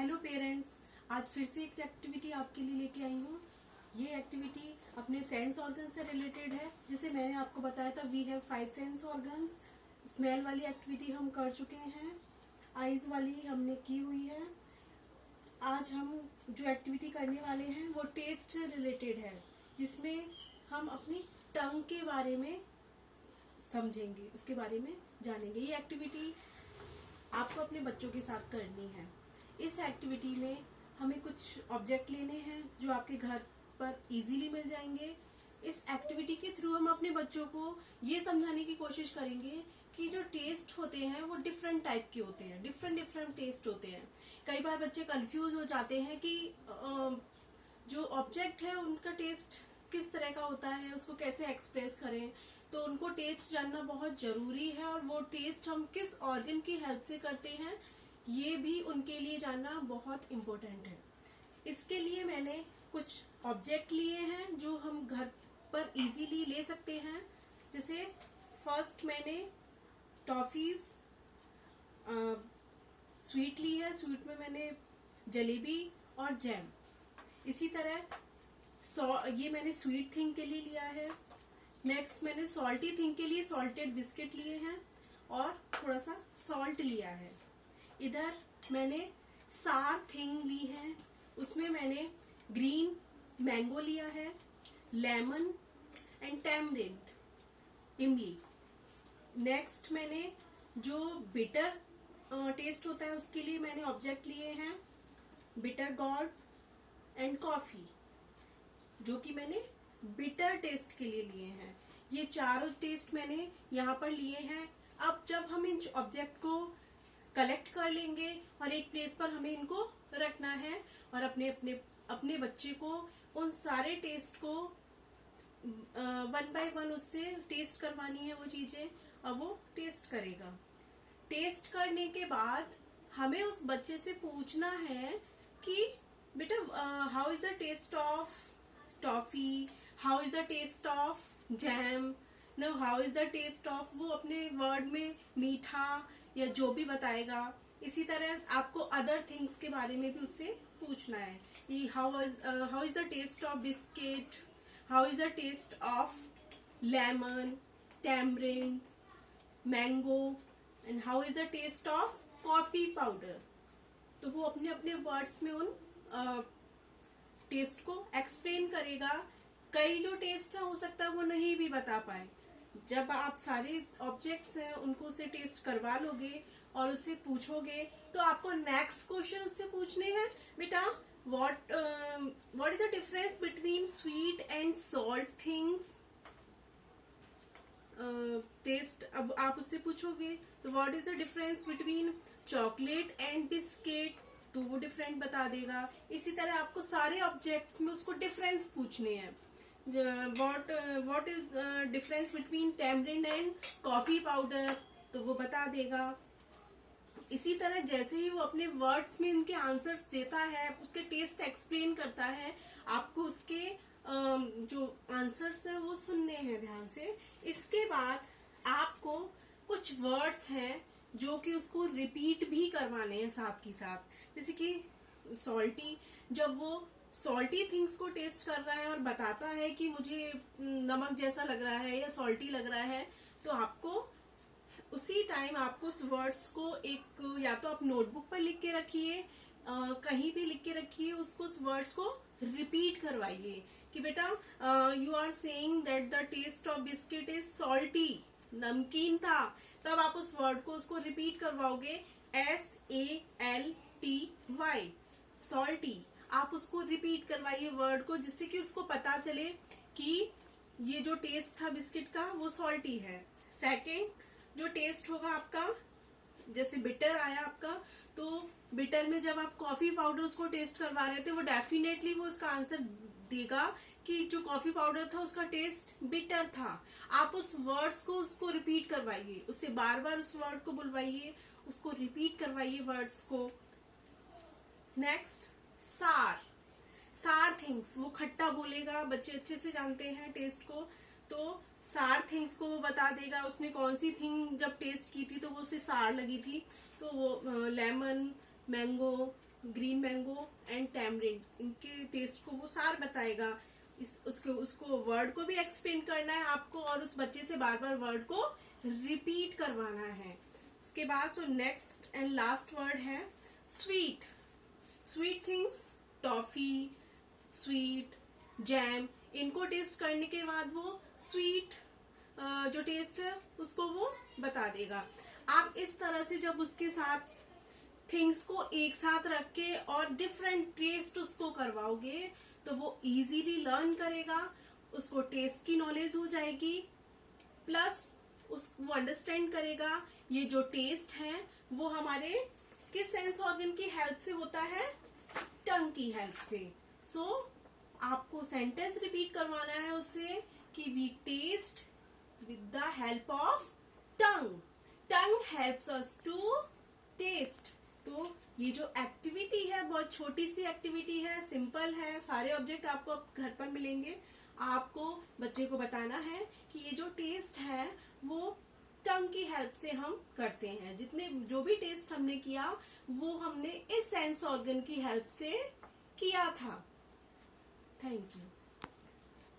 Hello parents, आज फिर से एक एक्टिविटी आपके लिए लेके आई हूँ। ये एक्टिविटी अपने सेंस ऑर्गन से रिलेटेड है। जैसे मैंने आपको बताया था, we have 5 sense organs. Smell वाली एक्टिविटी हम कर चुके हैं, आईज वाली हमने की हुई है। आज हम जो एक्टिविटी करने वाले हैं वो टेस्ट से रिलेटेड है, जिसमें हम अपनी टंग के बारे में समझेंगे, उसके बारे में जानेंगे। ये एक्टिविटी आपको अपने बच्चों के साथ करनी है। इस एक्टिविटी में हमें कुछ ऑब्जेक्ट लेने हैं जो आपके घर पर इजीली मिल जाएंगे। इस एक्टिविटी के थ्रू हम अपने बच्चों को ये समझाने की कोशिश करेंगे कि जो टेस्ट होते हैं वो डिफरेंट टाइप के होते हैं, डिफरेंट टेस्ट होते हैं। कई बार बच्चे कंफ्यूज हो जाते हैं कि जो ऑब्जेक्ट है उनका टेस्ट किस तरह का होता है, उसको कैसे एक्सप्रेस करें। तो उनको टेस्ट जानना बहुत जरूरी है, और वो टेस्ट हम किस ऑर्गन की हेल्प से करते हैं ये भी उनके लिए जानना बहुत इम्पोर्टेंट है। इसके लिए मैंने कुछ ऑब्जेक्ट लिए हैं जो हम घर पर इजीली ले सकते हैं। जैसे फर्स्ट मैंने टॉफीज स्वीट ली है। स्वीट में मैंने जलेबी और जैम। इसी तरह ये मैंने स्वीट थिंग के लिए लिया है। नेक्स्ट मैंने सॉल्टी थिंग के लिए सॉल्टेड बिस्किट लिए हैं और थोड़ा सा सॉल्ट लिया है। इधर मैंने सार थिंग ली है, उसमें मैंने ग्रीन मैंगो लिया है, लेमन एंड टैमरिंड इमली। नेक्स्ट मैंने जो बिटर टेस्ट होता है उसके लिए मैंने ऑब्जेक्ट लिए हैं बिटर गॉर्ड एंड कॉफी, जो कि मैंने बिटर टेस्ट के लिए लिए हैं। ये चारों टेस्ट मैंने यहाँ पर लिए हैं। अब जब हम इन ऑब्जेक्ट को कलेक्ट कर लेंगे और एक प्लेस पर हमें इनको रखना है, और अपने बच्चे को उन सारे टेस्ट को 1 बाय 1 उससे टेस्ट करवानी है वो चीजें, और वो टेस्ट करेगा। टेस्ट करने के बाद हमें उस बच्चे से पूछना है कि बेटा how is the taste of toffee, how is the taste of jam, no how is the taste of, वो अपने वर्ड में मीठा या जो भी बताएगा। इसी तरह आपको अदर थिंग्स के बारे में भी उससे पूछना है कि how is the taste of biscuit, how is the taste of lemon, tamarind, mango and how is the taste of coffee powder. तो वो अपने अपने वर्ड्स में उन टेस्ट को एक्सप्लेन करेगा। कई जो टेस्ट है हो सकता है वो नहीं भी बता पाए। जब आप सारे ऑब्जेक्ट्स हैं उनको से टेस्ट करवा लोगे और उससे पूछोगे, तो आपको नेक्स्ट क्वेश्चन उससे पूछने हैं, बेटा what is the difference between sweet and salt things taste. अब आप उससे पूछोगे तो what is the difference between chocolate and biscuit, तो वो डिफरेंट बता देगा। इसी तरह आपको सारे ऑब्जेक्ट्स में उसको डिफरेंस पूछने हैं। What is difference between tamarind and coffee powder, तो वो बता देगा। इसी तरह जैसे ही वो अपने वर्ड्स में इनके आंसर्स देता है, उसके टेस्ट एक्सप्लेन करता है, आपको उसके जो आंसर्स हैं वो सुनने हैं ध्यान से। इसके बाद आपको कुछ वर्ड्स हैं जो कि उसको रिपीट भी करवाने हैं साथ ही साथ। जैसे कि सॉल्टी, जब वो सॉल्टी थिंग्स को टेस्ट कर रहा है और बताता है कि मुझे नमक जैसा लग रहा है या सॉल्टी लग रहा है, तो आपको उसी टाइम आपको उस वर्ड्स को एक या तो आप नोटबुक पर लिख के रखिए, कहीं भी लिख के रखिए, उसको उस वर्ड्स को रिपीट करवाइए कि बेटा you are saying that the taste of biscuit is salty, नमकीन था। तब आप उस वर्ड को उसको रिपीट करवाओगे, SALTY, सॉल्टी। आप उसको रिपीट करवाइए वर्ड को, जिससे कि उसको पता चले कि ये जो टेस्ट था बिस्किट का वो सॉल्टी है। सेकेंड जो टेस्ट होगा आपका, जैसे बिटर आया आपका, तो बिटर में जब आप कॉफी पाउडर उसको टेस्ट करवा रहे थे, वो डेफिनेटली वो उसका आंसर देगा कि जो कॉफी पाउडर था उसका टेस्ट बिटर था। आप उस वर्ड्स को उसको रिपीट करवाइए, उससे बार बार उस वर्ड को बुलवाइए, उसको रिपीट करवाइए वर्ड्स को। नेक्स्ट सार थिंग्स, वो खट्टा बोलेगा, बच्चे अच्छे से जानते हैं टेस्ट को, तो सार थिंग्स को वो बता देगा। उसने कौन सी थिंग जब टेस्ट की थी तो वो उसे सार लगी थी, तो वो lemon, mango, green mango and tamarind, इनके टेस्ट को वो सार बताएगा। उसको वर्ड को भी एक्सप्लेन करना है आपको और उस बच्चे से बार बार वर्ड को रिपीट करवाना है। उसके बाद so next and last word है sweet. Sweet things, toffee, sweet, jam, इनको टेस्ट करने के बाद वो स्वीट जो टेस्ट है उसको वो बता देगा। आप इस तरह से जब उसके साथ थिंग्स को एक साथ रख के और डिफरेंट टेस्ट उसको करवाओगे तो वो इजीली लर्न करेगा, उसको टेस्ट की नॉलेज हो जाएगी, प्लस वो अंडरस्टैंड करेगा ये जो टेस्ट है वो हमारे किस सेंस ऑर्गन की हेल्प से होता है, टंग की हेल्प से। सो आपको सेंटेंस रिपीट करवाना है उससे कि we taste with the help of tongue, tongue helps us to taste. तो ये जो एक्टिविटी है बहुत छोटी सी एक्टिविटी है, सिंपल है, सारे ऑब्जेक्ट आपको घर पर मिलेंगे। आपको बच्चे को बताना है कि ये जो टेस्ट है वो टंग की हेल्प से हम करते हैं। जो भी टेस्ट हमने किया वो हमने इस सेंस ऑर्गन की हेल्प से किया था। Thank you.